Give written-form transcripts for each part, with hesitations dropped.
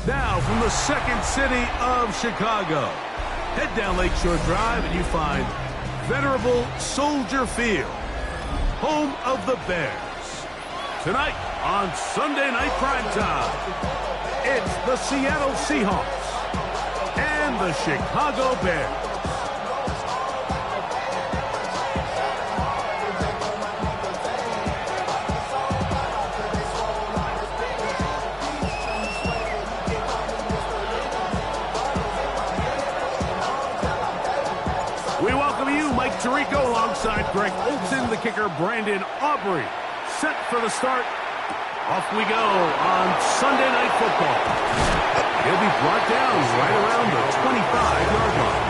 Now, from the second city of Chicago, head down Lakeshore Drive and you find venerable Soldier Field, home of the Bears. Tonight on Sunday Night Primetime, it's the Seattle Seahawks and the Chicago Bears. Tirico alongside Greg Olsen, the kicker Brandon Aubrey. Set for the start. Off we go on Sunday Night Football. He'll be brought down right around the 25-yard line.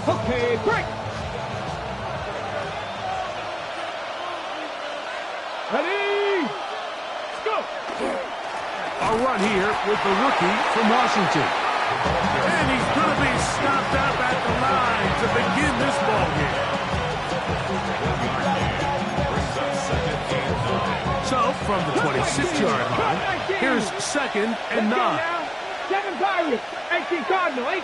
Okay, break! Ready? Let's go! A run here with the rookie from Washington. And he's going to be stopped up at the line to begin this ballgame. So, from the 26-yard line, here's 2nd and 9. 7 Pirates, 18 Cardinal, 18...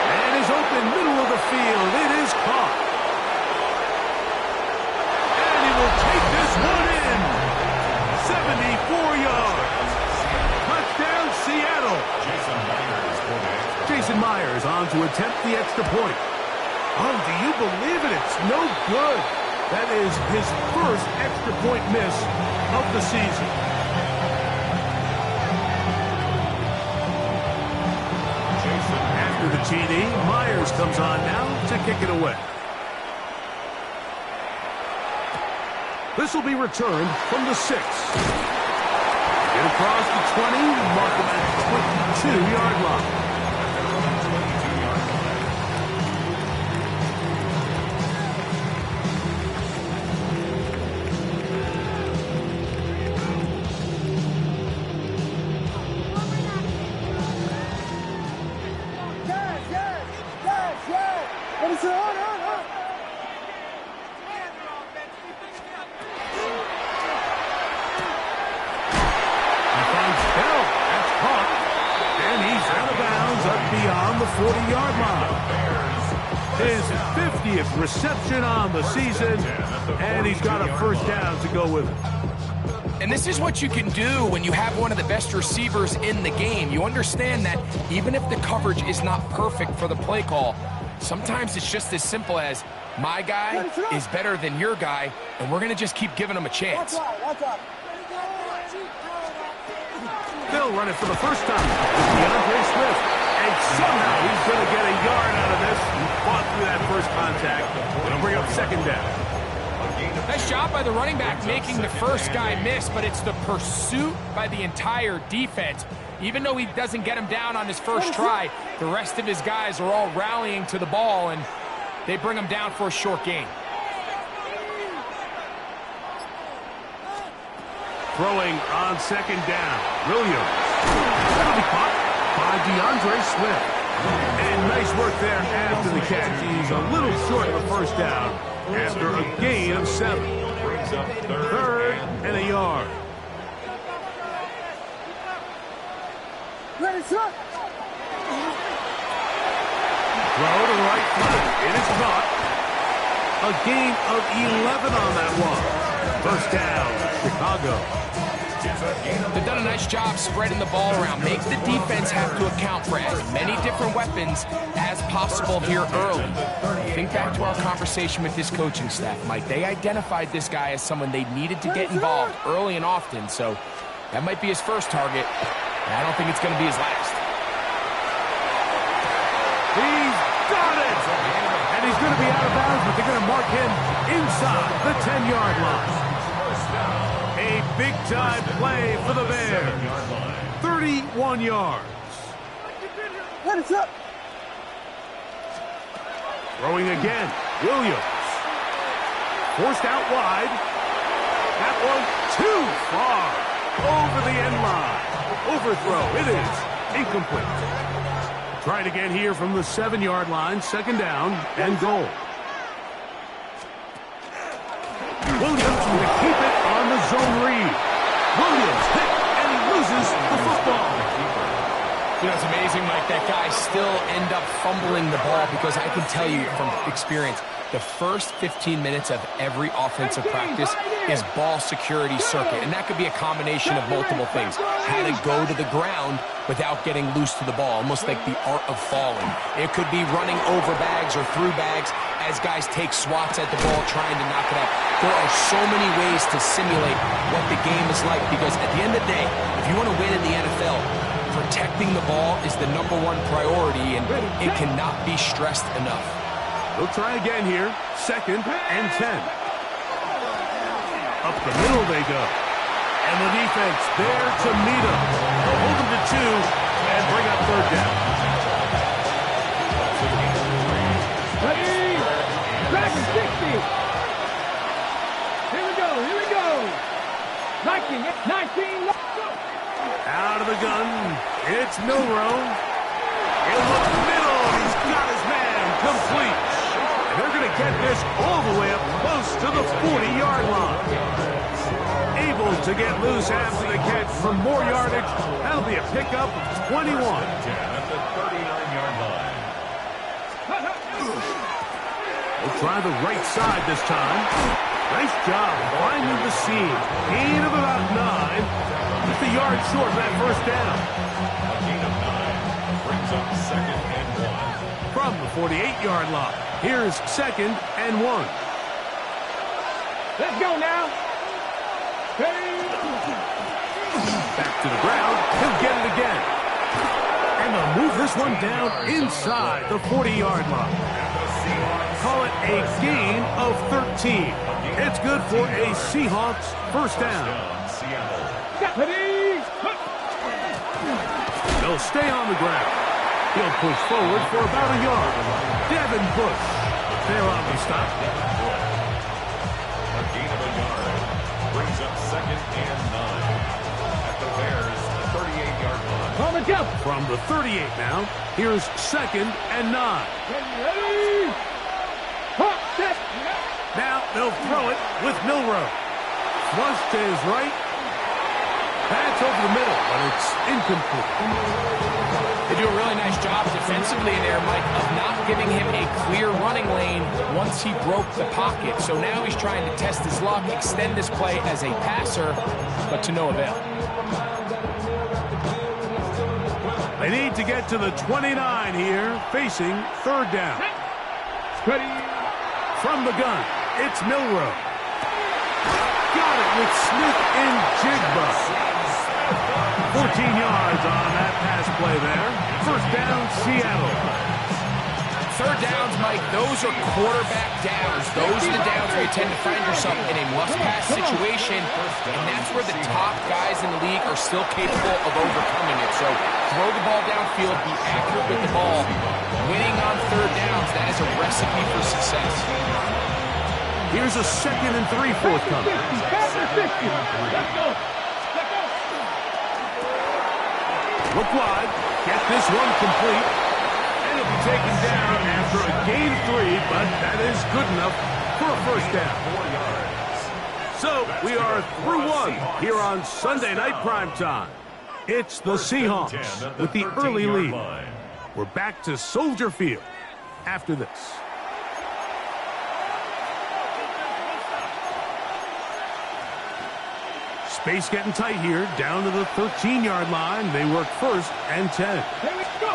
And is open, middle of the field. It is caught. Take this one in. 74 yards. Touchdown, Seattle. Jason Myers on to attempt the extra point. Oh, do you believe it? It's no good. That is his first extra point miss of the season. After the TD, Myers comes on now to kick it away. This will be returned from the 6. Get across the 20, mark him at the 22-yard line. Yes! What is it? On. Beyond the 40-yard line. His 50th reception on the season, and he's got a first down to go with it. And this is what you can do when you have one of the best receivers in the game. You understand that even if the coverage is not perfect for the play call, sometimes it's just as simple as, my guy is better than your guy, and we're going to just keep giving him a chance. They'll run it for the first time with DeAndre Swift. And somehow he's going to get a yard out of this. He fought through that first contact. It'll bring up 2nd down. Nice job by the running back making the first guy miss, but it's the pursuit by the entire defense. Even though he doesn't get him down on his first try, the rest of his guys are all rallying to the ball, and they bring him down for a short gain. Throwing on 2nd down. Williams. That'll be caught by DeAndre Swift. And nice work there after the catch. He's a little short of the first down after a gain of 7. 3rd and a yard. Ready, set! Throw to the right flank. It is caught. A gain of 11 on that one. First down, Chicago. They've done a nice job spreading the ball around. Make the defense have to account for as many different weapons as possible here early. Think back to our conversation with this coaching staff, Mike. They identified this guy as someone they needed to get involved early and often, so that might be his first target. And I don't think it's going to be his last. He's got it! And he's going to be out of bounds, but they're going to mark him inside the 10-yard line. A big-time play for the Bears. 31 yards. What is up? Throwing again. Williams. Forced out wide. That one too far. Over the end line. Overthrow. It is incomplete. Try it again here from the 7-yard line. Second down and goal. Williams going to keep it on the zone read. Williams hit and he loses the football. You know, it's amazing, Mike, that guys still end up fumbling the ball because I can tell you from experience, the first 15 minutes of every offensive practice is ball security circuit, and that could be a combination of multiple things. How to go to the ground without getting loose to the ball, almost like the art of falling. It could be running over bags or through bags as guys take swats at the ball trying to knock it out. There are so many ways to simulate what the game is like because at the end of the day, if you want to win in the NFL, protecting the ball is the #1 priority, and it cannot be stressed enough. They'll try again here. Second and 10. Up the middle they go. And the defense there to meet them. They'll hold them to 2 and bring up third down. Ready? Back to 60. Here we go. 19. Out of the gun. It's Milroe. In the middle. He's got his man complete. And they're going to get this all the way up close to the 40-yard line. Able to get loose after the catch for more yardage. That'll be a pickup of 21. At the 39-yard line. We'll try the right side this time. Nice job finding the seam. Gain of about 9. Just a yard short of that first down. A gain of 9 brings up second and 1. From the 48-yard line, here's second and 1. Let's go now. Back to the ground. He'll get it again. And they'll move this one down inside the 40-yard line. Call it a gain of 13. It's good for a Seahawks first down. They'll stay on the ground. He'll push forward for about a yard. Devin Bush. They're on the stop. A gain of a yard brings up second and 9. At the Bears, 38-yard line. On the jump. From the 38 now, here's second and 9. Ready? Hop, set. Now they'll throw it with Milroe. Flush to his right. Pass over the middle, but it's incomplete. They do a really nice job defensively in there, Mike, of not giving him a clear running lane once he broke the pocket. So now he's trying to test his luck, extend this play as a passer, but to no avail. They need to get to the 29 here, facing third down. Ready? From the gun, it's Milroe. Got it with Smith and Jigba. 14 yards on that pass play there. First down, Seattle. Third downs, Mike, those are quarterback downs. Those are the downs where you tend to find yourself in a must-pass situation, and that's where the top guys in the league are still capable of overcoming it. So throw the ball downfield, be accurate with the ball. Winning on third downs, that is a recipe for success. Here's a second and 3 forthcoming. Let's go. Look wide, get this one complete, and it'll be taken down after a gain of 3, but that is good enough for a first down. So we are through one here on Sunday Night Primetime. It's the Seahawks with the early lead. We're back to Soldier Field after this. Space getting tight here, down to the 13-yard line. They work first and 10. Here we go.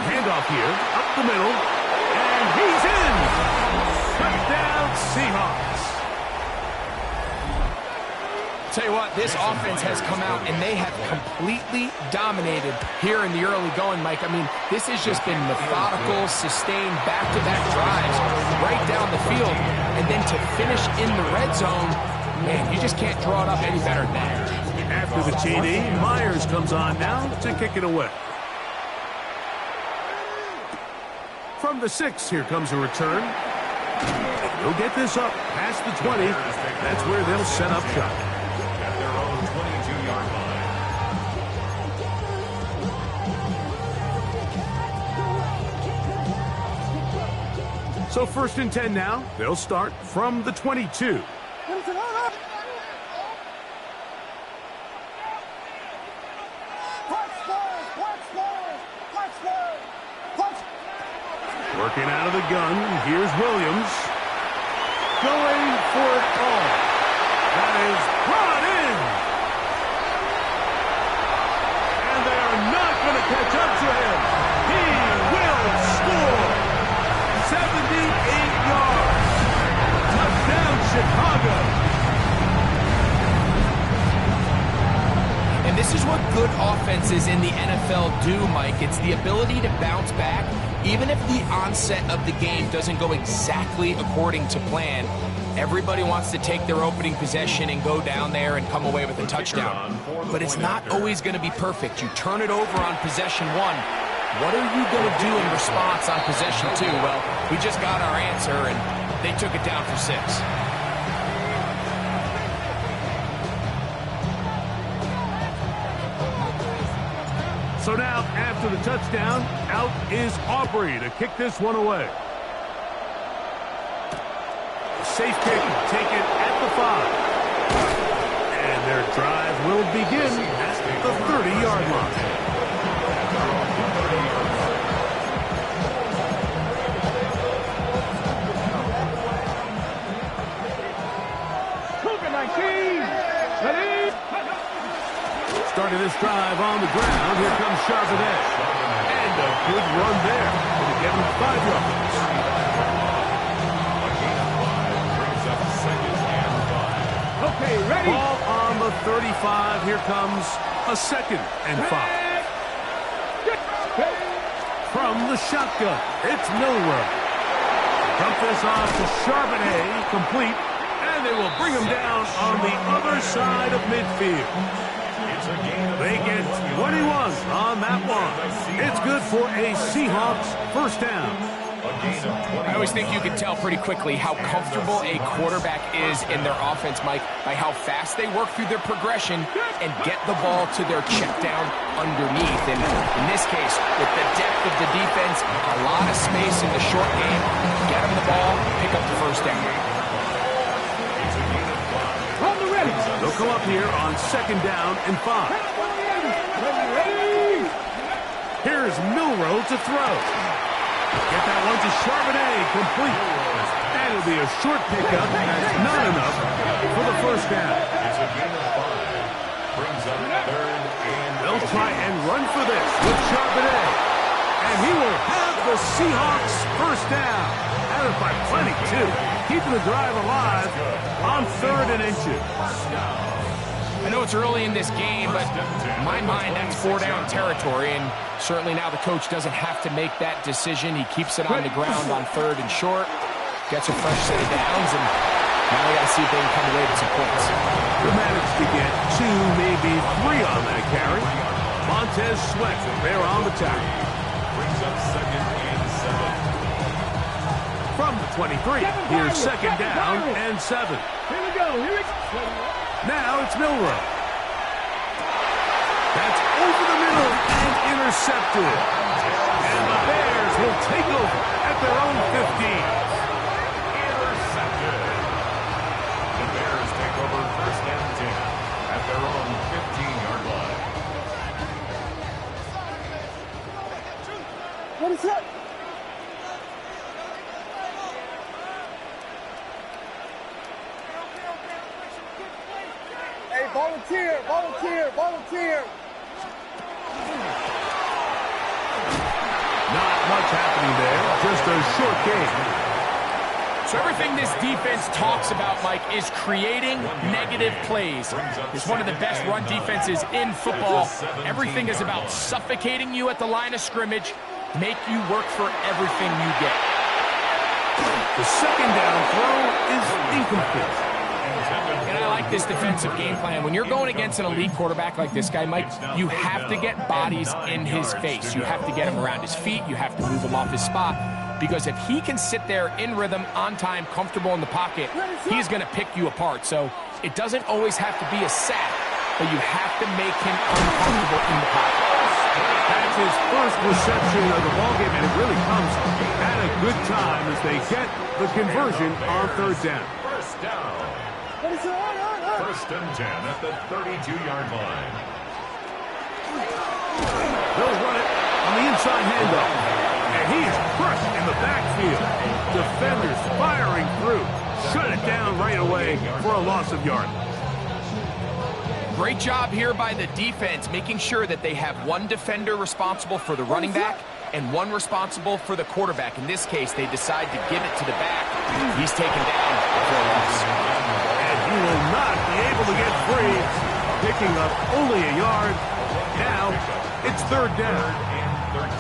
Handoff here, up the middle, and he's in! Touchdown, Seahawks. Tell you what, this offense has come out and they have completely dominated here in the early going, Mike. I mean, this has just been methodical, sustained, back-to-back drives right down the field. And then to finish in the red zone, Man, you just can't draw it up any better than that. After the TD, Myers comes on now to kick it away. From the 6, here comes a return. They'll get this up past the 20. That's where they'll set up shop. At their own 22-yard line. So 1st and 10 now. They'll start from the 22. Working out of the gun, here's Williams. Going for it all. That is brought in. And they are not going to catch up to him. He will score. 78 yards. Touchdown, Chicago. And this is what good offenses in the NFL do, Mike. It's the ability to bounce back. Even if the onset of the game doesn't go exactly according to plan, everybody wants to take their opening possession and go down there and come away with a touchdown. But it's not always going to be perfect. You turn it over on possession 1. What are you going to do in response on possession 2? Well, we just got our answer, and they took it down for 6. So now, after the touchdown, out is Aubrey to kick this one away. Safe kick taken at the 5. And their drive will begin at the 30-yard line. Starting this drive on the ground, here comes Charbonnet. And a good run there. It'll get him 5 yards. Brings up 2nd and 5. Okay, ready? Ball on the 35. Here comes a 2nd and 5. From the shotgun, it's Milroe. Dump this off to Charbonnet, complete. And they will bring him down on the other side of midfield. They get 21 on that one. It's good for a Seahawks 1st down. I always think you can tell pretty quickly how comfortable a quarterback is in their offense, Mike, by how fast they work through their progression and get the ball to their check down underneath. And in this case, with the depth of the defense, a lot of space in the short game, get them the ball, pick up the 1st down. They'll come up here on 2nd down and 5. Here's Milroe to throw. Get that one to Charbonnet, complete. And it'll be a short pickup. That's not enough for the 1st down. It's a gain of 5. Brings up 3rd and They'll try and run for this with Charbonnet. And he will have the Seahawks 1st down. And it by plenty, too. Keeping the drive alive on 3rd and inches. I know it's early in this game, but in my mind, that's 4-down territory, and certainly now the coach doesn't have to make that decision. He keeps it on the ground on 3rd and short, gets a fresh set of downs, and now we got to see if they can come away with some points. They managed to get 2, maybe 3 on that carry. Montez Sweat there on the tackle. brings up 2nd and 7. From the 23, here's 2nd down and 7. Here we go. Now it's Milroe. That's over the middle and intercepted. And the Bears will take over at their own 15. Intercepted. The Bears take over 1st and 10 at their own 15-yard line. What is that? Hey, volunteer, volunteer, volunteer. Not much happening there. Just a short game. So everything this defense talks about, Mike, is creating negative plays. It's one of the best run defenses in football. Everything is about suffocating you at the line of scrimmage, make you work for everything you get. The 2nd down throw is incomplete. And I like this defensive game plan. When you're going against an elite quarterback like this guy, Mike, you have to get bodies in his face. You have to get him around his feet. You have to move him off his spot. Because if he can sit there in rhythm, on time, comfortable in the pocket, he's going to pick you apart. So it doesn't always have to be a sack, but you have to make him uncomfortable in the pocket. That's his first reception of the ballgame, and it really comes at a good time as they get the conversion on third down. First down. First and 10 at the 32-yard line. They'll run it on the inside handoff. And he is crushed in the backfield. Defenders firing through. Shut it down right away for a loss of yardage. Great job here by the defense, making sure that they have one defender responsible for the running back and one responsible for the quarterback. In this case, they decide to give it to the back. He's taken down for a loss. And he will not be able to get free, picking up only a yard. Now, it's third down. And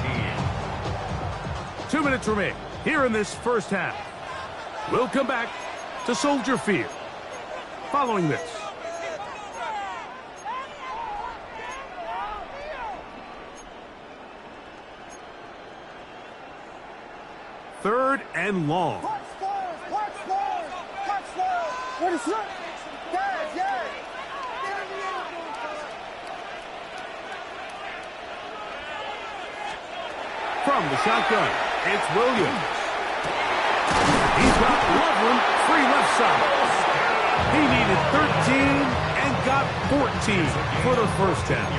13. 2 minutes remain here in this first half. We'll come back to Soldier Field following this. Third and long. Watch forward. What is that? Yeah. From the shotgun, it's Williams. He's got Loveland free left side. He needed 13 and got 14 for the first down.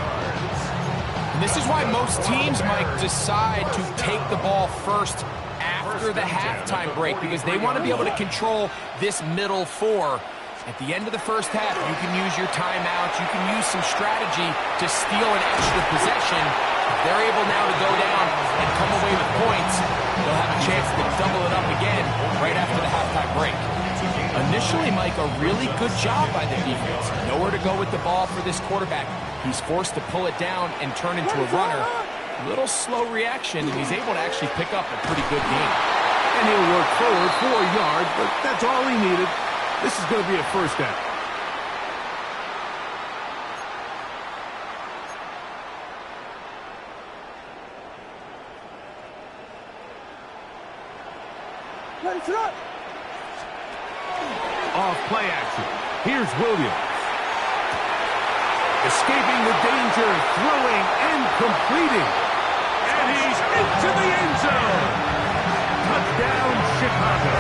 And this is why most teams, Mike, decide to take the ball first after the halftime break, because they want to be able to control this middle four. At the end of the first half, you can use your timeouts, you can use some strategy to steal an extra possession. If they're able now to go down and come away with points, they'll have a chance to double it up again right after the halftime break. Initially, Mike, a really good job by the defense. Nowhere to go with the ball for this quarterback. He's forced to pull it down and turn into a runner. Little slow reaction, and he's able to actually pick up a pretty good game. And he'll work forward for a yard, but that's all he needed. This is going to be a first down. Off play action. Here's Williams. Escaping the danger, throwing and completing. And he's into the end zone. Touchdown, Chicago.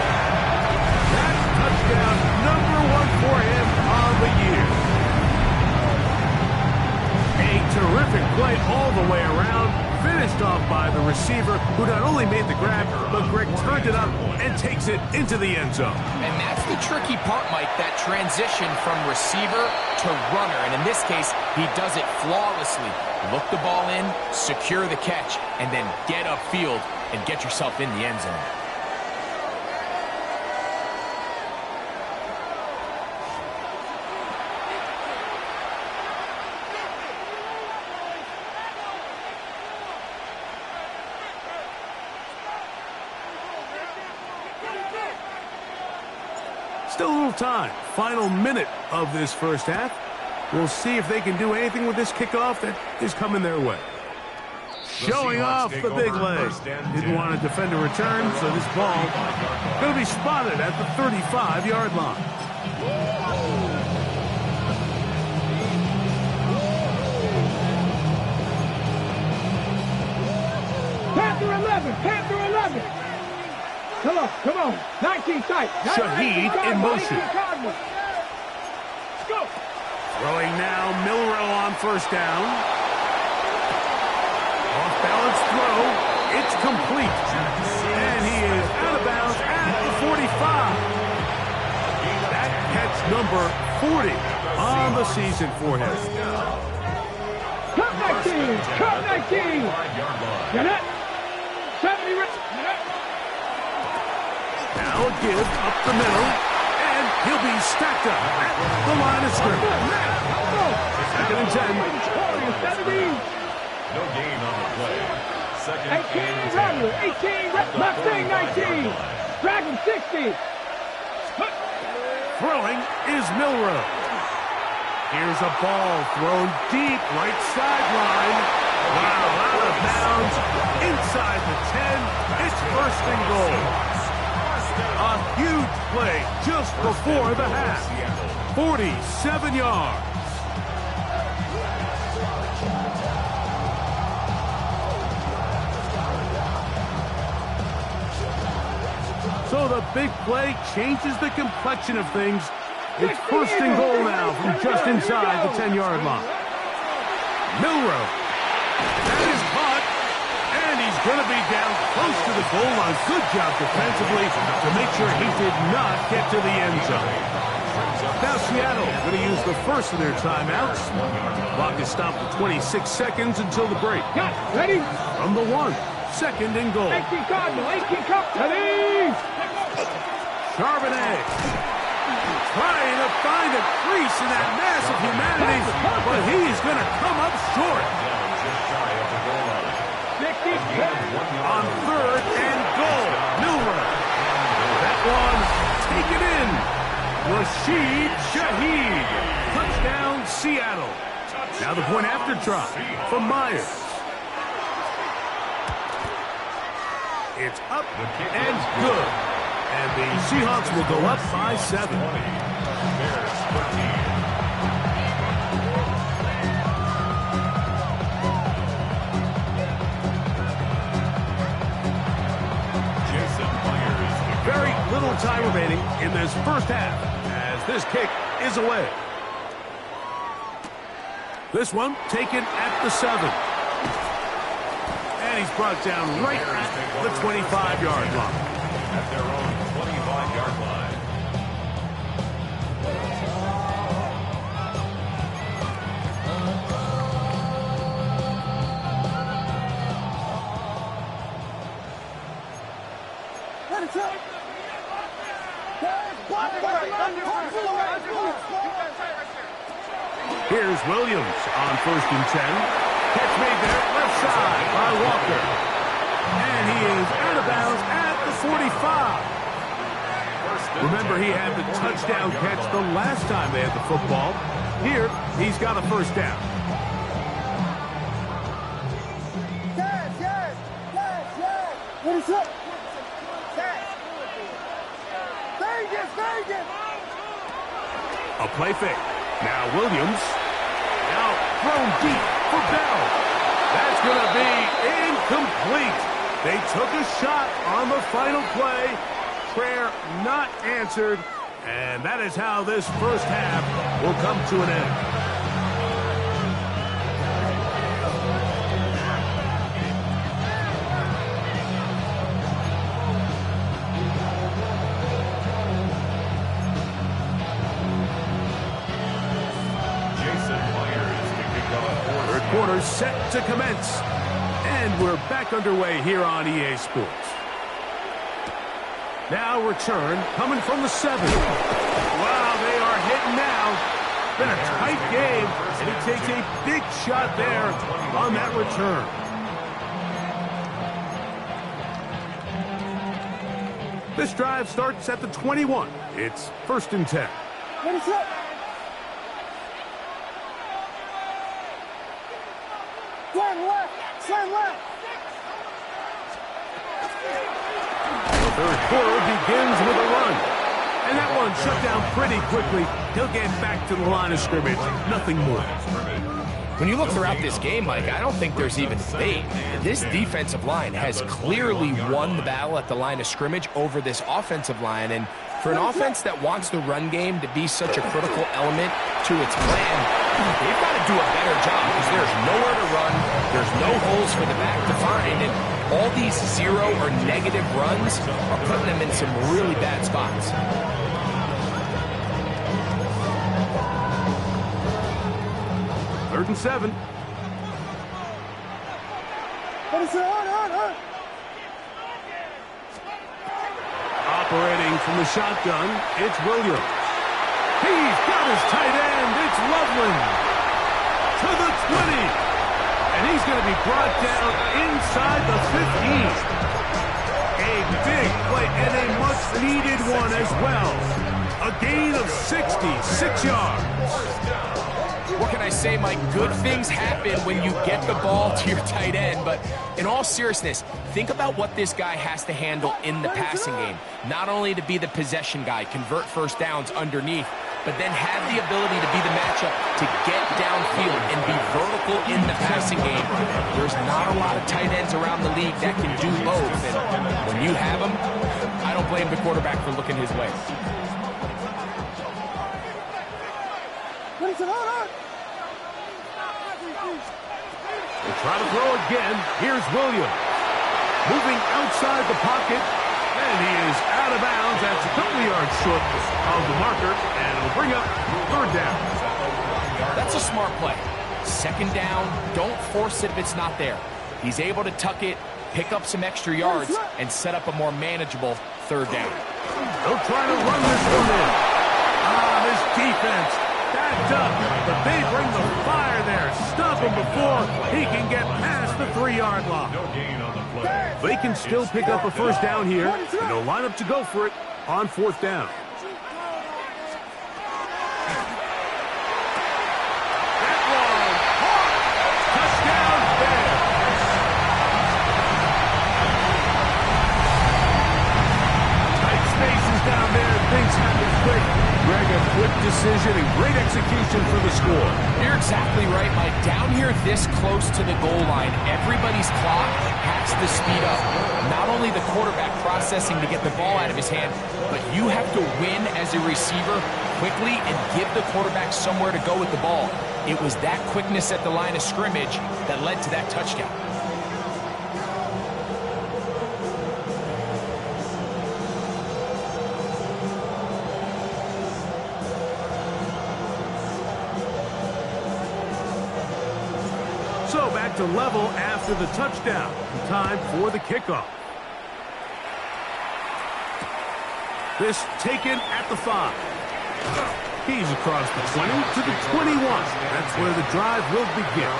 That's touchdown number 1 for him on the year. A terrific play all the way around. Finished off by the receiver, who not only made the grab, but Greg turned it up and takes it into the end zone. And that's the tricky part, Mike, that transition from receiver to runner. And in this case, he does it flawlessly. Look the ball in, secure the catch, and then get upfield and get yourself in the end zone. Still a little time. Final minute of this first half. We'll see if they can do anything with this kickoff that is coming their way. Showing off the big leg. Didn't want to defend a return, so this ball going to be spotted at the 35-yard line. Panther 11. Come on. 19 tight. Shaheed in motion. Let's go. Throwing now, Milrow on first down. Off-balance throw. It's complete. And he is out of bounds at the 45. That catch number 40 on the season for him. Cut 19. Gannett. 70. Now a give up the middle, and he'll be stacked up at the line of scrimmage. Second and 10. No gain on the play. Second 18, Mustang 19, Dragon 60. Throwing is Milroe. Here's a ball thrown deep right sideline. Wow, out of bounds. Inside the 10. It's first and goal. A huge play just before the half. 47 yards. So the big play changes the complexion of things. It's first and goal now from just inside the 10-yard line. Milroe. That is caught. And he's going to be down close to the goal line. Good job defensively to make sure he did not get to the end zone. Now Seattle going to use the first of their timeouts. Clock is stopped at 26 seconds until the break. Got ready. From the 1, second and goal. 18 Cardinal, 18 Company. Charbonnet trying to find a crease in that mass of humanity, but he's going to come up short. On third and goal, Milroe. That one taken in. Rashid Shaheed. Touchdown, Seattle. Now the point after try from Myers. It's up and good. And the Seahawks will go up by 7. Very little time remaining in this first half as this kick is away. This one taken at the 7. And he's brought down right at the 25-yard line. At their own 25-yard line. Here's Williams on first and 10. Catch made there, left side by Walker. And he is out of bounds at the 45. Remember, he had the touchdown catch the last time they had the football. Here, he's got a first down. What is up? Vegas. A play fake. Now Williams. Now thrown deep for Bell. That's going to be incomplete. They took a shot on the final play. Prayer not answered. And that is how this first half will come to an end. Quarter set to commence. And we're back underway here on EA Sports. Now return coming from the 7. Wow, they are hitting now. Been a tight game, and he takes a big shot there on that return. This drive starts at the 21. It's first and 10. What is up? Slam left. The third quarter begins with a run. And that one shut down pretty quickly. He'll get back to the line of scrimmage. Nothing more. When you look throughout this game, Mike, I don't think there's even debate. This defensive line has clearly won the battle at the line of scrimmage over this offensive line. And for an offense that wants the run game to be such a critical element to its plan, they've got to do a better job because there's nowhere to run. There's no holes for the back to find. And all these zero or negative runs are putting them in some really bad spots. Third and 7. What is it? Operating from the shotgun, it's Williams. He's got his tight end. It's Loveland. To the 20. And he's going to be brought down inside the 15. A big play and a much-needed one as well. A A gain of 66 yards. What can I say, Mike? Good things happen when you get the ball to your tight end, but in all seriousness, think about what this guy has to handle in the passing game. Not only to be the possession guy, convert first downs underneath, but then have the ability to be the matchup to get downfield and be vertical in the passing game. There's not a lot of tight ends around the league that can do both, and when you have them, I don't blame the quarterback for looking his way. We'll try to throw again. Here's Williams. Moving outside the pocket, and he is out of bounds. That's a couple yards short of the marker, and it'll bring up third down. That's a smart play. Second down, don't force it if it's not there. He's able to tuck it, pick up some extra yards, and set up a more manageable third down. They'll try to run this one in. This defense backed up, but they bring the fire there. Stop him before he can get past the 3-yard line. No gain on the play. They can still pick up a first down here, and they'll line up to go for it on fourth down. That one, touchdown Bears. Tight spaces down there, things happen quick. Greg, a quick decision and great execution for the score. You're exactly right, Mike. Down here this close to the goal line, everybody's clock has to speed up. Not only the quarterback processing to get the ball out of his hand, but you have to win as a receiver quickly and give the quarterback somewhere to go with the ball. It was that quickness at the line of scrimmage that led to that touchdown. So back to level after the touchdown. Time for the kickoff. This taken at the 5. He's across the 20 to the 21. That's where the drive will begin.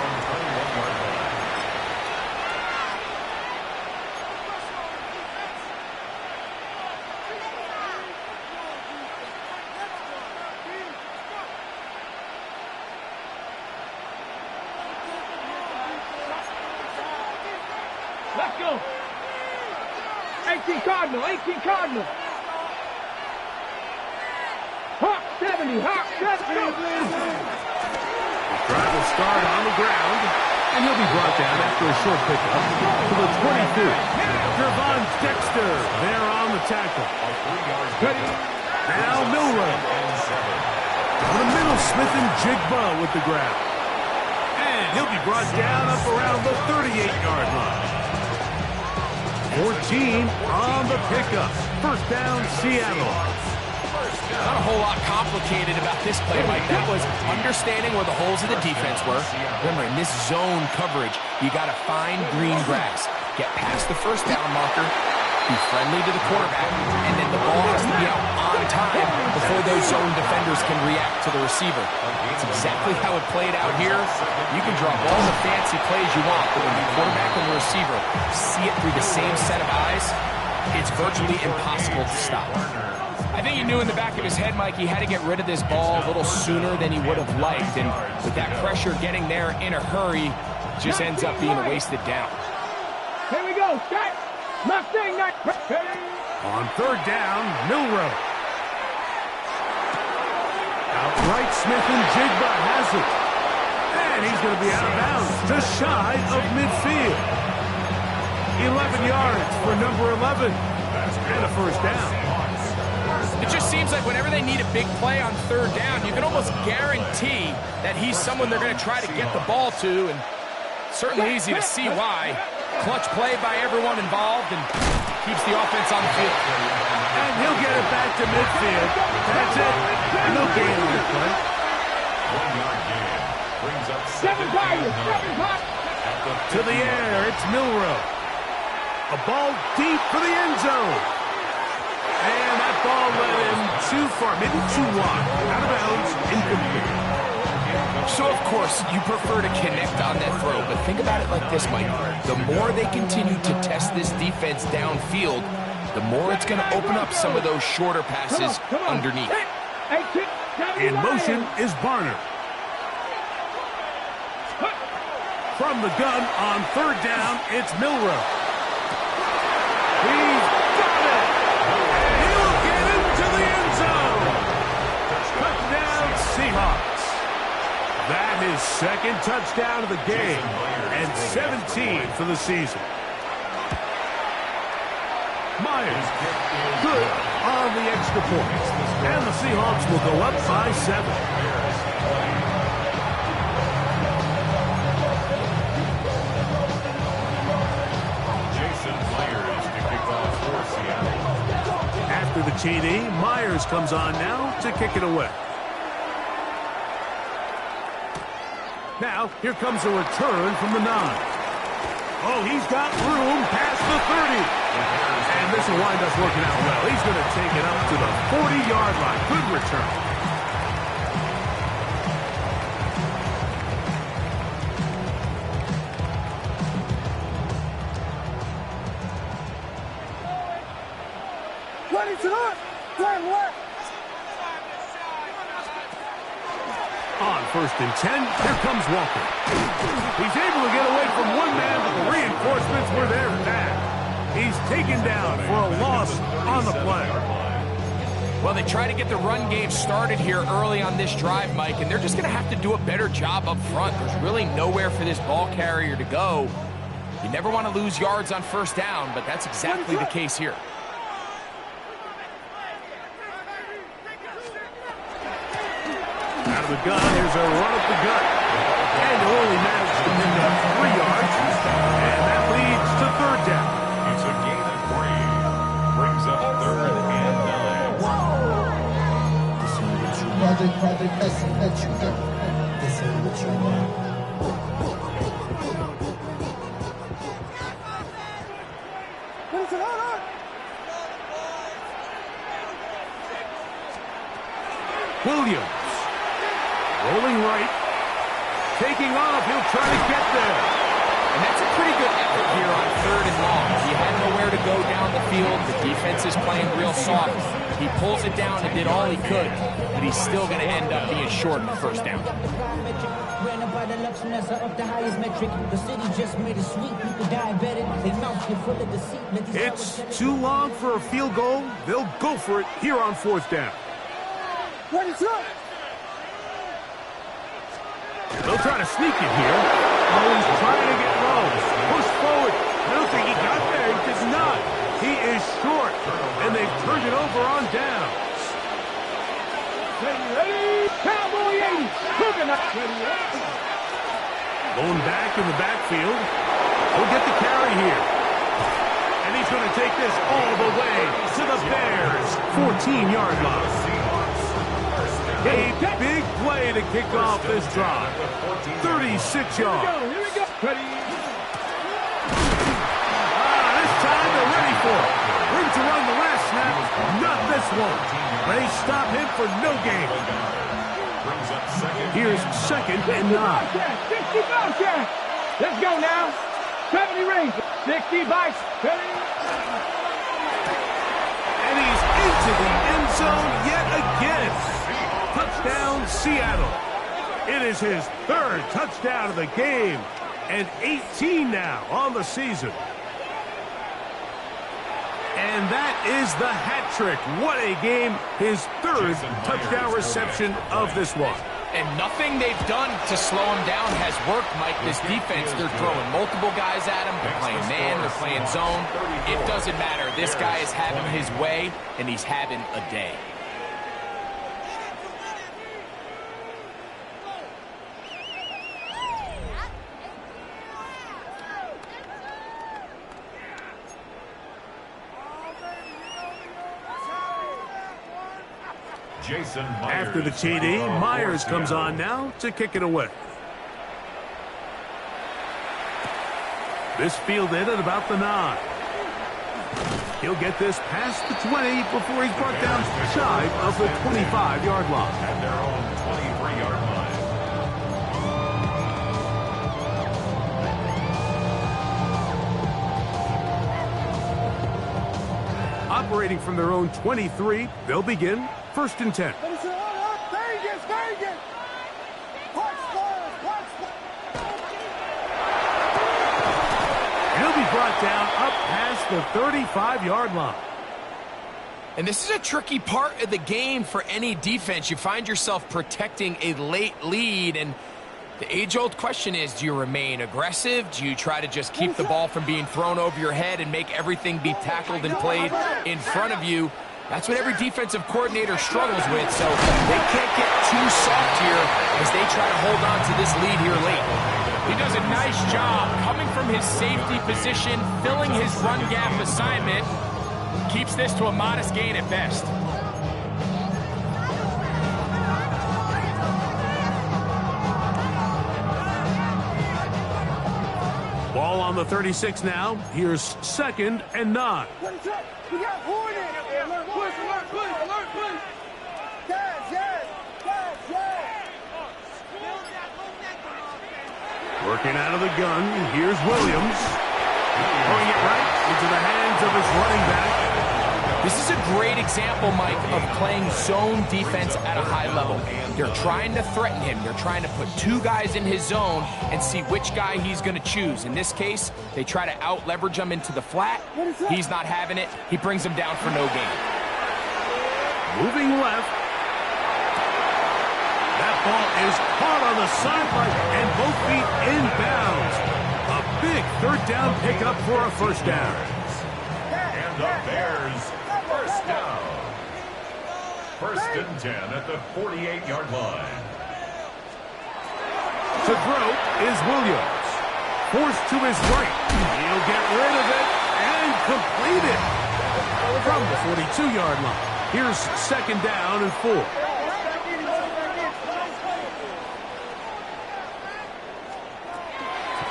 Let's go. 18 Cardinal, 18 Cardinal. Hawk 70, Hawk 70. Drive will start on the ground, and he'll be brought down after a short pickup to the 22. Gervon Dexter there on the tackle. Now Milroe. The middle, Smith and Jigba with the grab. And he'll be brought down up around the 38-yard line. 14 on the pickup. First down, Seattle. Not a whole lot complicated about this play, Mike. That was understanding where the holes of the defense were. Remember, in this zone coverage, you got to find green grass. Get past the first down marker, be friendly to the quarterback, and then the ball has to be out on time before those zone defenders can react to the receiver. It's exactly how it played out here. You can draw all the fancy plays you want, but when the quarterback and the receiver see it through the same set of eyes, it's virtually impossible to stop. I think he knew in the back of his head, Mike, he had to get rid of this ball a little sooner than he would have liked, and with that pressure getting there in a hurry, just ends up being a wasted down. Here we go, Scott. Mustang, not On third down, Milroe. Outright, Smith and Jigba has it. And he's going to be out of bounds, just shy of midfield. 11 yards for number 11. And a first down. It just seems like whenever they need a big play on third down, you can almost guarantee that he's someone they're going to try to get the ball to, and certainly easy to see why. Clutch play by everyone involved and keeps the offense on the field. And he'll get it back to midfield. That's it. No gain on the play. 1-yard gain. Brings up 7 targets, 7 targets. To the air, it's Milroe. A ball deep for the end zone. And that ball led him too far, maybe too wide. Out of bounds, incomplete. So, of course, you prefer to connect on that throw, but think about it like this, Mike. The more they continue to test this defense downfield, the more it's going to open up some of those shorter passes underneath. In motion is Barner. From the gun on third down, it's Milroe. He's got it! And he'll get into the end zone! Touchdown, Seahawks. That is second touchdown of the game, and 17 for the season. Myers, good on the extra point. And the Seahawks will go up by 7. After the TD, Myers comes on now to kick it away. Now, here comes a return from the 9. Oh, he's got room past the 30. And this will wind up working out well. He's going to take it up to the 40-yard line. Good return. On 1st and 10, here comes Walker. He's able to get away from one man, but the reinforcements were there fast. He's taken down for a loss on the play. Well, they try to get the run game started here early on this drive, Mike, and they're just going to have to do a better job up front. There's really nowhere for this ball carrier to go. You never want to lose yards on 1st down, but that's exactly the case here. Out of the gun, here's a run up the gut. And he'll only manage to pick up 3 yards. And that leads to 3rd down. It's a gain of 3. Brings up 3rd and 9. Williams. Rolling right. Taking off. He'll try to get there. And that's a pretty good effort here on 3rd and long. He had nowhere to go down the field. The defense is playing real soft. He pulls it down and did all he could, but he's still going to end up being short of 1st down. It's too long for a field goal. They'll go for it here on 4th down. What is up? They'll try to sneak it here. Oh, he's trying to get low. Push forward. I don't think he got there. He did not. He is short. And they've turned it over on downs. Ready? Cowboy 80. Cooking up. Going back in the backfield. He'll get the carry here. And he's going to take this all the way to the Bears' 14-yard line. A big play to kick off this drive. 36 yards. Here we go. Ready? This time they're ready for it. Room to run the last snap. Not this one. They stop him for no gain. Here's 2nd and 9. 60 Bobcat. Let's go now. 70 rings. 60 bites. Ready? And he's into the end zone yet again. Touchdown, Seattle. It is his 3rd touchdown of the game, and 18 now on the season. And that is the hat trick. What a game. His 3rd touchdown reception of this one. And nothing they've done to slow him down has worked, Mike. This defense, they're throwing multiple guys at him. They're playing man, they're playing zone. It doesn't matter. This guy is having his way, and he's having a day. After the TD, Myers comes on now to kick it away. This fielded at about the 9. He'll get this past the 20 before he's brought down shy of the 25-yard line. At their own 23-yard line. Operating from their own 23, they'll begin 1st and 10. the 35-yard line. And this is a tricky part of the game for any defense. You find yourself protecting a late lead, and the age-old question is, do you remain aggressive? Do you try to just keep the ball from being thrown over your head and make everything be tackled and played in front of you? That's what every defensive coordinator struggles with, so they can't get too soft here as they try to hold on to this lead here late. He does a nice job coming from his safety position, filling his run gap assignment. Keeps this to a modest gain at best. Ball on the 36 now. Here's 2nd and 9. We got Hornet. Alert, push, alert, push. Yes. Working out of the gun. Here's Williams. Throwing it right into the hands of his running back. This is a great example, Mike, of playing zone defense at a high level. They're trying to threaten him. They're trying to put 2 guys in his zone and see which guy he's going to choose. In this case, they try to out-leverage him into the flat. He's not having it. He brings him down for no gain. Moving left. That ball is caught on the sideline and both feet inbounds. A big 3rd down pickup for a 1st down. And the Bears, 1st down. 1st and 10 at the 48-yard line. To throw is Williams. Forced to his right. He'll get rid of it and complete it. From the 42-yard line. Here's 2nd down and 4.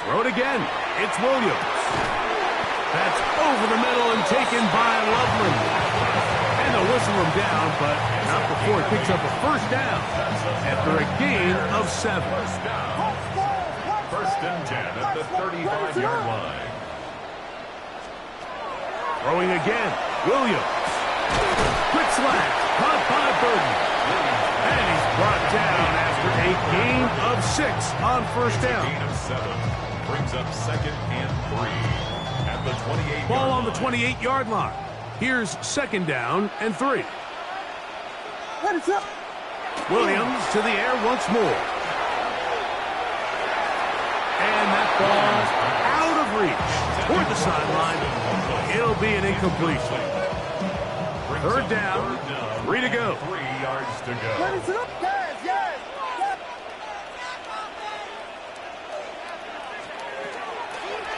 Throw it again. It's Williams. That's over the middle and taken by Loveland. And they'll whistle him down, but not before he picks up a 1st down after a gain of 7. 1st down. 1st and 10 at the 35-yard line. Throwing again. Williams. Quick slash. Caught by Burton. And he's brought down after a gain of 6 on 1st down. Gain of 7. Brings up 2nd and 3 at the 28-yard Ball on the line. 28-yard line. Here's 2nd down and 3. Williams to the air once more. And that ball's out of reach. Toward the sideline. It'll be an incompletion. 3rd down. 3 to go. 3 yards to go.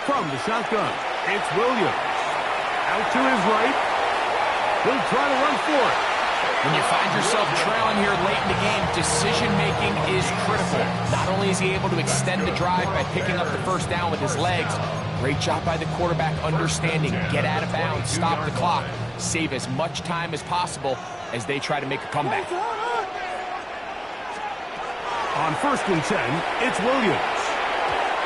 From the shotgun, it's Williams. Out to his right. He'll try to run for it. When you find yourself trailing here late in the game, decision-making is critical. Not only is he able to extend the drive by picking up the 1st down with his legs, great job by the quarterback understanding, get out of bounds, stop the clock, save as much time as possible as they try to make a comeback. On 1st and 10, it's Williams.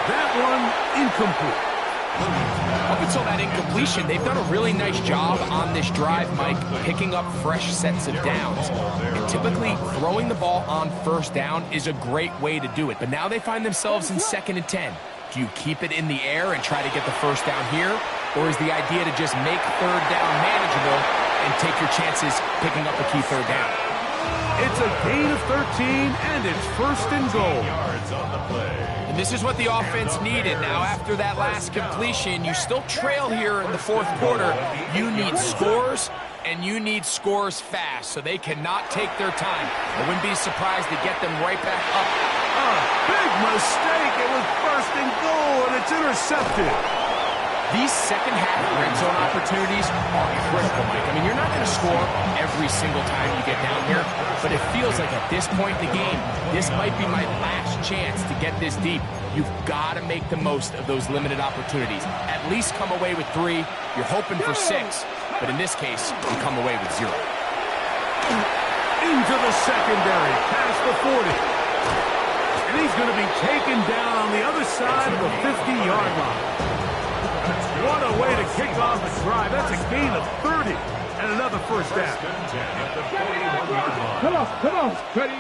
That one incomplete. Up until that incompletion, they've done a really nice job on this drive, Mike, picking up fresh sets of downs. And typically, throwing the ball on 1st down is a great way to do it. But now they find themselves in 2nd and 10. Do you keep it in the air and try to get the 1st down here? Or is the idea to just make 3rd down manageable and take your chances picking up a key 3rd down? It's a gain of 13, and it's 1st and goal. Yards on the play. And this is what the offense needed. Now, after that last completion, you still trail here in the 4th quarter. You need scores, and you need scores fast, so they cannot take their time. I wouldn't be surprised to get them right back up. A big mistake. It was 1st and goal, and it's intercepted. These second-half red zone opportunities are critical, Mike. I mean, you're not going to score every single time you get down here, but it feels like at this point in the game, this might be my last chance to get this deep. You've got to make the most of those limited opportunities. At least come away with 3. You're hoping for 6, but in this case, you come away with 0. Into the secondary, past the 40. And he's going to be taken down on the other side of the 50-yard line. What a way to kick off the drive. That's a gain of 30 and another 1st down. Come on, ready?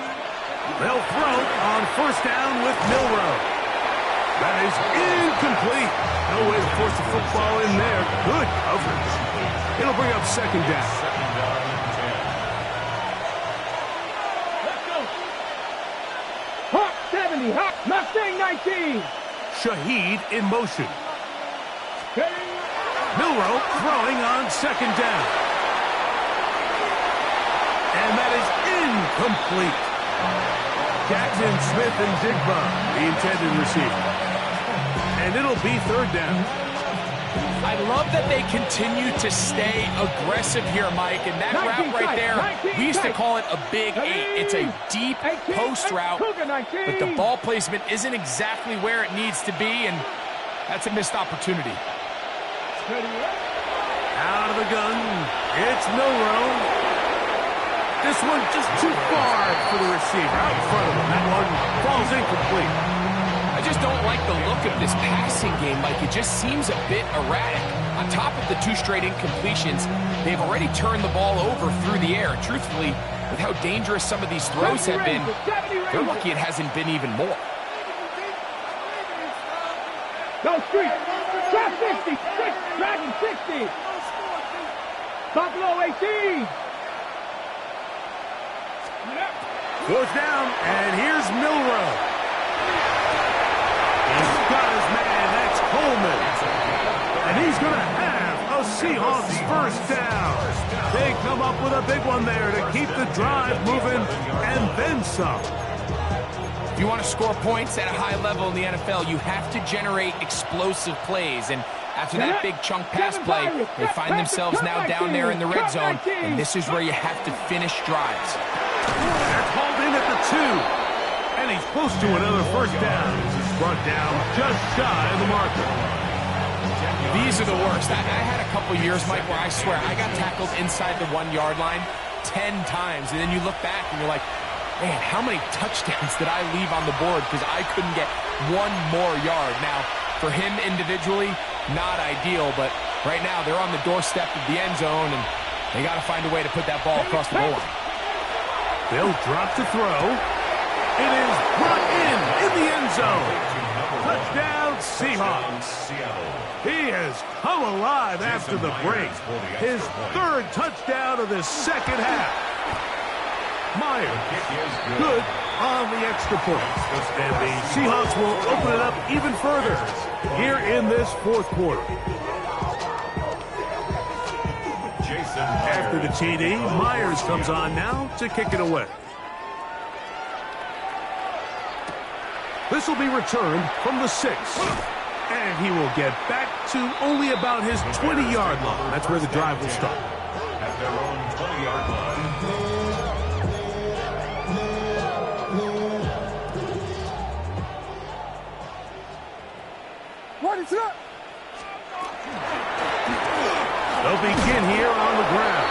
They'll throw on 1st down with Milroe. That is incomplete. No way to force the football in there. Good coverage. It'll bring up second down. Second down and 10. Let's go. Hawk 70, Hawk Mustang 19. Shaheed in motion. Milroe throwing on second down. And that is incomplete. Jackson, Smith, and Digba, the intended receiver. And it'll be third down. I love that they continue to stay aggressive here, Mike. And that route right there, we used to call it a big 8. It's a deep post route, but the ball placement isn't exactly where it needs to be, and that's a missed opportunity. Out of the gun, it's Milroe. This one just too far for the receiver. Out in front of him. That one falls incomplete. I just don't like the look of this passing game, Mike. It just seems a bit erratic. On top of the 2 straight incompletions, they've already turned the ball over through the air. Truthfully, with how dangerous some of these throws have been, they're lucky it hasn't been even more. Go street. Trap 60. Dragon 60. Buffalo 18. Fourth down, and here's Milroe. He's got his man, that's Coleman. And he's going to have a Seahawks first down. They come up with a big one there to keep the drive moving, and then some. If you want to score points at a high level in the NFL, you have to generate explosive plays. And after that big chunk pass play, they find themselves now down there in the red zone, and this is where you have to finish drives. They're called in at the 2, and he's close to another first down. He's brought down just shy of the marker. These are the worst. I had a couple years, Mike, where I swear I got tackled inside the 1-yard line 10 times, and then you look back and you're like, man, how many touchdowns did I leave on the board because I couldn't get one more yard? Now, for him individually, not ideal, but right now they're on the doorstep of the end zone, and they got to find a way to put that ball across the goal line. They'll drop to throw. It is brought in the end zone. Touchdown, Seahawks. He has come alive after the break. His third touchdown of the second half. Myers, good on the extra point. And the Seahawks will open it up even further here in this fourth quarter. After the TD, Myers comes on now to kick it away. This will be returned from the 6. And he will get back to only about his 20-yard line. That's where the drive will start. At their own 20-yard line. What is up? They'll begin here on the ground.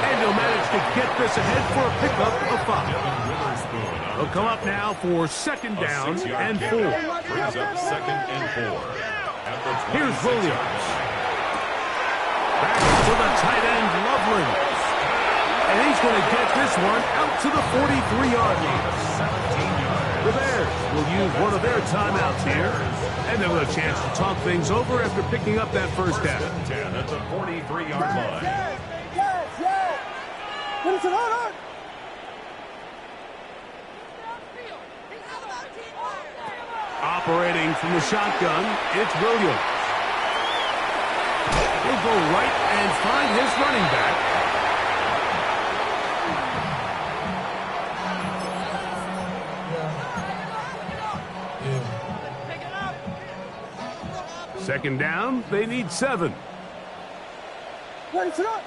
And he'll manage to get this ahead for a pickup of 5. They'll come up now for second down and 4. Brings up second and 4. Here's Williams. Back to the tight end, Loveland. And he's going to get this one out to the 43-yard line. The Bears will use one of their timeouts here. And they'll have a chance to talk things over after picking up that first down. 10 at the 43-yard line. Yes. What is it on? Operating from the shotgun, it's Williams. He'll go right and find his running back. Second down, they need 7. What is it on?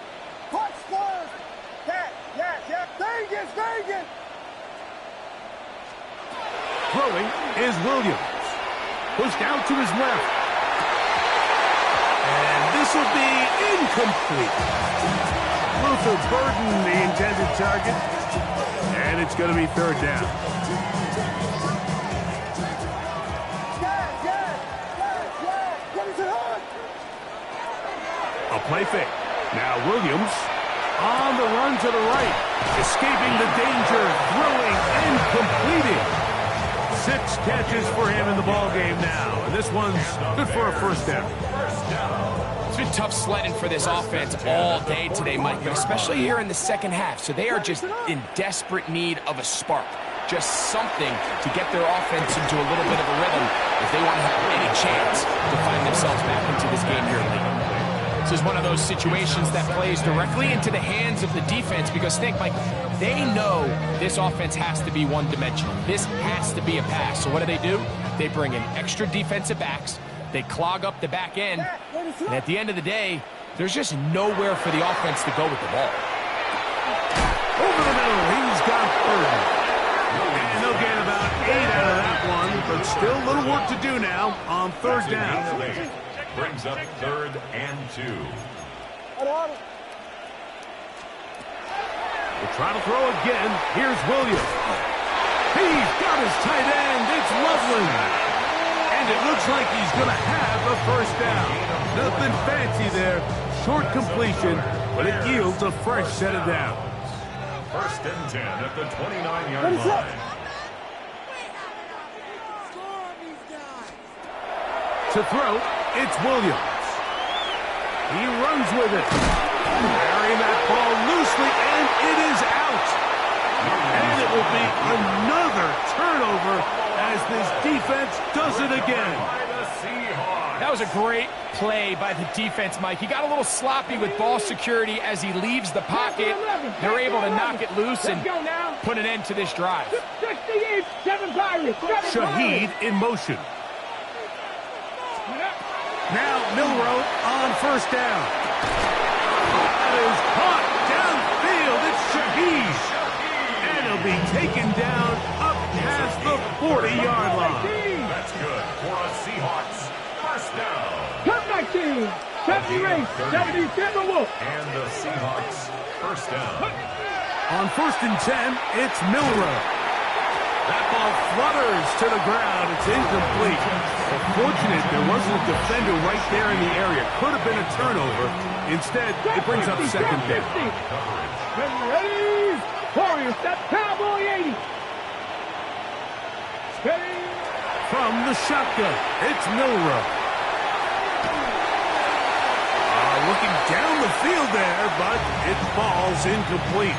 Hot squad. Yes. Vegas. Throwing is Williams. Pushed out to his left. And this will be incomplete. Luther Burden, the intended target. And it's going to be third down. What is it on? A play fake. Now Williams on the run to the right. Escaping the danger, throwing and completing. 6 catches for him in the ballgame now. And this one's good for a first down. It's been tough sledding for this offense all day today, Mike, but especially here in the second half. So they are just in desperate need of a spark. Just something to get their offense into a little bit of a rhythm if they want to have any chance to find themselves back into this game here late. This is one of those situations that plays directly into the hands of the defense because, think, Mike, they know this offense has to be one-dimensional. This has to be a pass. So what do? They bring in extra defensive backs. They clog up the back end. And at the end of the day, there's just nowhere for the offense to go with the ball. Over the middle, he's got 30. And they'll get about 8 out of that one, but still a little work to do now on third down. Brings up 3rd and 2. We'll try to throw again. Here's Williams. He's got his tight end. It's Loveland. And it looks like he's going to have a first down. Nothing fancy there. Short completion, but it yields a fresh set of downs. 1st and 10 at the 29-yard line. To throw, it's Williams. He runs with it. Carrying that ball loosely, and it is out. And it will be another turnover as this defense does it again. That was a great play by the defense, Mike. He got a little sloppy with ball security as he leaves the pocket. They're able to knock it loose and put an end to this drive. Shaheed in motion. Now Milroe on first down. That is caught downfield. It's Shaheed. And he'll be taken down up past the 40-yard line. That's good for a Seahawks first down. Come back team. 70 rings. 70 Timberwolves. And the Seahawks first down. On 1st and 10, it's Milroe. That ball flutters to the ground. It's incomplete. Fortunate there wasn't a defender right there in the area. Could have been a turnover. Instead, it brings up second down. Ready? Warriors, that Cowboy 80. Ready? From the shotgun, it's Milroe. Looking down the field there, but it falls incomplete.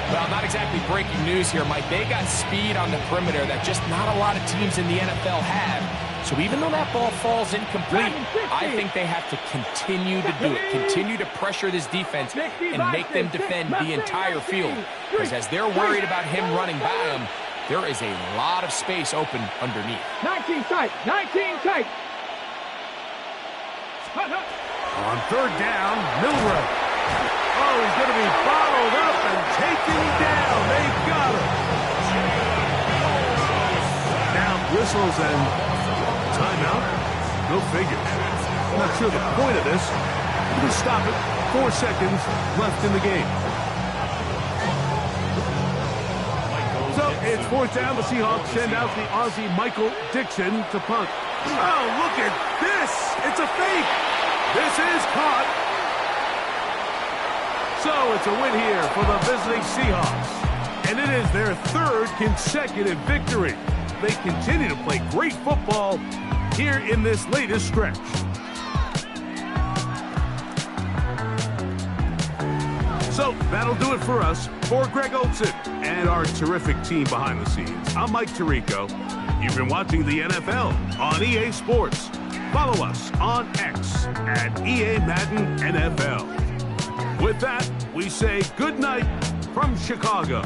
Well, not exactly breaking news here, Mike. They got speed on the perimeter that just not a lot of teams in the NFL have. So even though that ball falls incomplete, I think they have to continue to do it. Continue to pressure this defense and make them defend the entire field. Because as they're worried about him running by them, there is a lot of space open underneath. 19 tight. 19 tight. On third down, Milroe. Oh, he's going to be bottled up and taken down. They've got him. Now whistles and timeout. Go figure. I'm not sure the point of this. You can stop it. 4 seconds left in the game. So it's 4th down. The Seahawks send out the Aussie Michael Dixon to punt. Oh, look at this. It's a fake. This is caught. So it's a win here for the visiting Seahawks. And it is their 3rd consecutive victory. They continue to play great football here in this latest stretch. So that'll do it for us. For Greg Olsen and our terrific team behind the scenes, I'm Mike Tirico. You've been watching the NFL on EA Sports. Follow us on X at EA Madden NFL. With that, we say good night from Chicago.